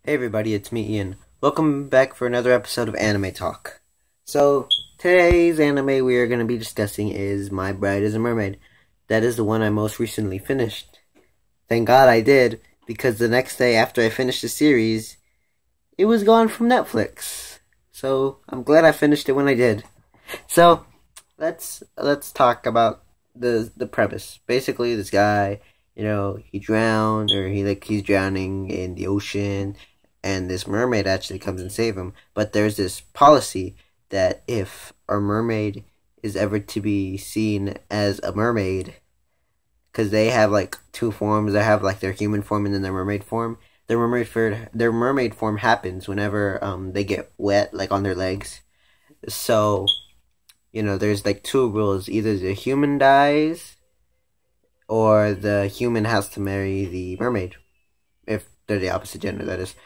Hey everybody, it's me Ian. Welcome back for another episode of Anime Talk. So, today's anime we are going to be discussing is My Bride is a Mermaid. That is the one I most recently finished. Thank God I did, because the next day after I finished the series, it was gone from Netflix. So, I'm glad I finished it when I did. So, let's talk about the premise. Basically, this guy, he drowned, or he's drowning in the ocean, and this mermaid actually comes and save him. But there's this policy that if a mermaid is ever to be seen as a mermaid, because they have like two forms, they have like their human form and then their mermaid form. Their mermaid form happens whenever they get wet, like on their legs. So, there's like two rules: either the human dies, or the human has to marry the mermaid, if they're the opposite gender, that is.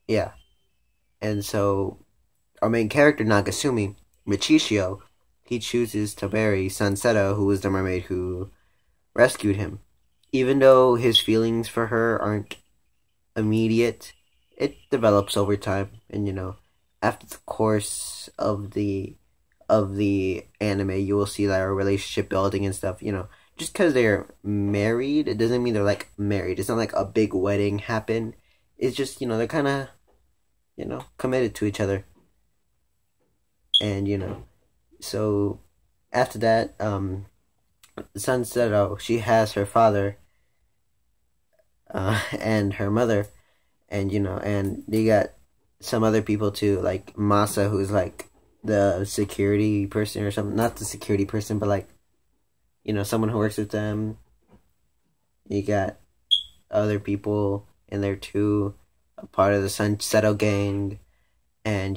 Yeah. And so, our main character, Nagasumi, Michishio, he chooses to marry Sunseto, who was the mermaid who rescued him. Even though his feelings for her aren't immediate, it develops over time. And, after the course of the anime, you will see their relationship building and stuff. Just because they're married, it doesn't mean they're, like, married. It's not like a big wedding happened. It's just, they're kind of, committed to each other. And, so after that, Sunseto, she has her father, and her mother, and, and they got some other people too, like Masa, who's like the security person or something. Not the security person, but like, someone who works with them. You got other people in there too, a part of the Sunseto gang, and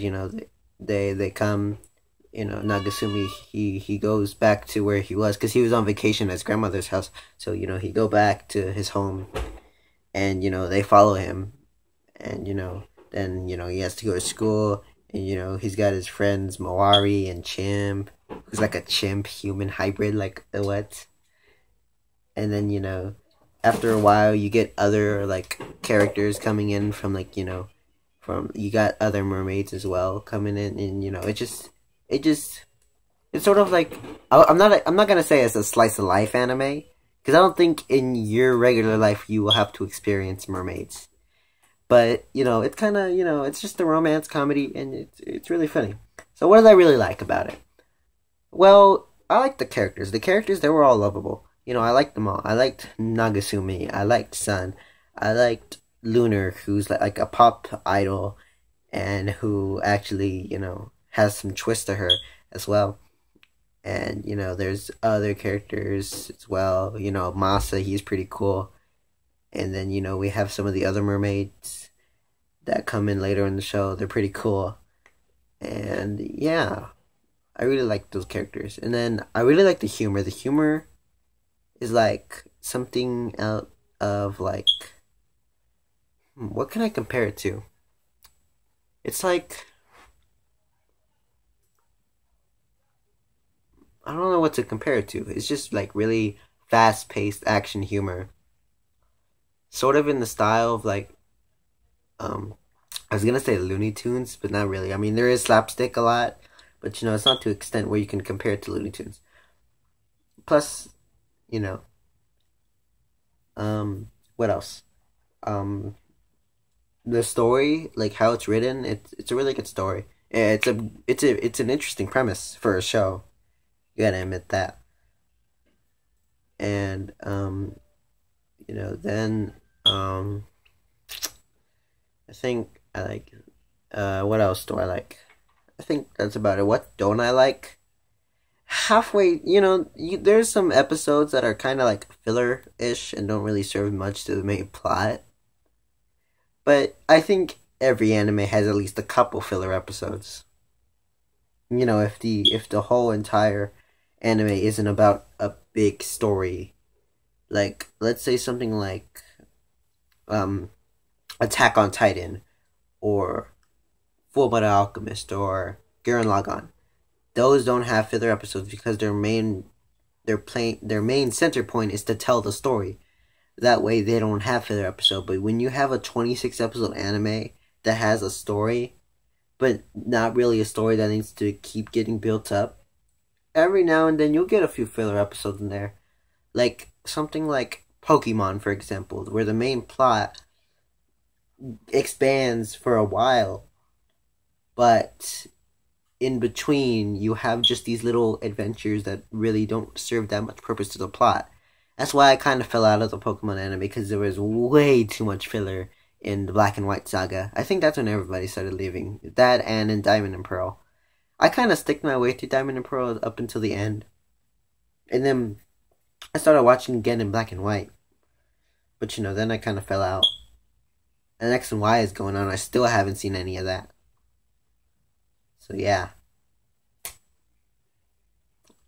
they come. Nagasumi, he goes back to where he was, because he was on vacation at his grandmother's house. So he go back to his home, and they follow him, and then he has to go to school, and he's got his friends Mawari and Chimp, who's like a chimp human hybrid, like the what. And then after a while you get other like characters coming in from like from you got other mermaids as well coming in, and it's sort of like, I'm not gonna say it's a slice of life anime, because I don't think in your regular life you will have to experience mermaids. But it's kind of it's just a romance comedy, and it's really funny. So what did I really like about it? Well, I liked the characters. The characters, they were all lovable. I liked them all. I liked Nagasumi. I liked Sun. I liked Lunar, who's like a pop idol, and who actually has some twist to her as well. And there's other characters as well. Masa, he's pretty cool. And then we have some of the other mermaids that come in later in the show. They're pretty cool. And yeah, I really like those characters. And then I really like the humor. The humor is like something out of like, what can I compare it to? It's like, I don't know what to compare it to. It's just like really fast-paced action humor. Sort of in the style of like, I was gonna say Looney Tunes, but not really. I mean, there is slapstick a lot, but it's not to an extent where you can compare it to Looney Tunes. Plus, what else? The story, like how it's written, it's a really good story. It's an interesting premise for a show. You gotta admit that. And then I think I like. What else do I like? I think that's about it. What don't I like? Halfway, there's some episodes that are kind of like filler-ish and don't really serve much to the main plot. But I think every anime has at least a couple filler episodes. If the whole entire anime isn't about a big story, like let's say something like Attack on Titan, or Fullmetal Alchemist, or Gurren Lagann. Those don't have filler episodes because their main center point is to tell the story. That way they don't have filler episode. But when you have a 26 episode anime that has a story, but not really a story that needs to keep getting built up, every now and then you'll get a few filler episodes in there. Like something like Pokemon, for example, where the main plot expands for a while, but in between you have just these little adventures that really don't serve that much purpose to the plot. That's why I kind of fell out of the Pokemon anime, because there was way too much filler in the Black and White saga. I think that's when everybody started leaving. That and in Diamond and Pearl. I kind of stick my way through Diamond and Pearl up until the end. And then I started watching again in Black and White. But then I kind of fell out. And X and Y is going on. I still haven't seen any of that. So yeah.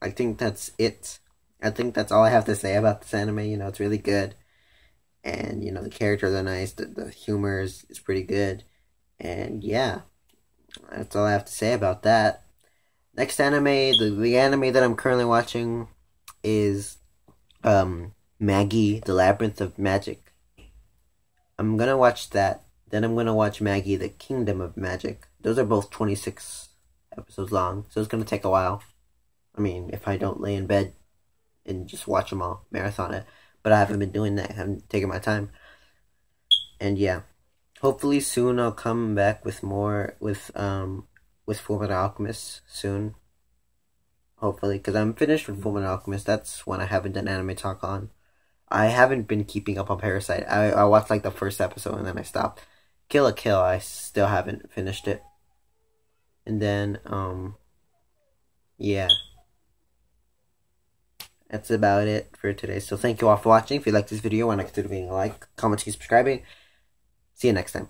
I think that's it. I think that's all I have to say about this anime. It's really good. And, the characters are nice. The humor is pretty good. And yeah. That's all I have to say about that. Next anime, the anime that I'm currently watching is Maggie, the Labyrinth of Magic. I'm gonna watch that. Then I'm gonna watch Maggie, the Kingdom of Magic. Those are both 26 episodes long, so it's gonna take a while. I mean, if I don't lay in bed and just watch them all, marathon it. But I haven't been doing that. I haven't taken my time. And yeah, hopefully soon I'll come back with more with Fullmetal Alchemist soon. Hopefully, because I'm finished with Fullmetal Alchemist. That's one I haven't done anime talk on. I haven't been keeping up on Parasite. I watched like the first episode and then I stopped. Kill la Kill, I still haven't finished it. And then, yeah. That's about it for today. So thank you all for watching. If you like this video, why not consider being a like, comment, and subscribing. See you next time.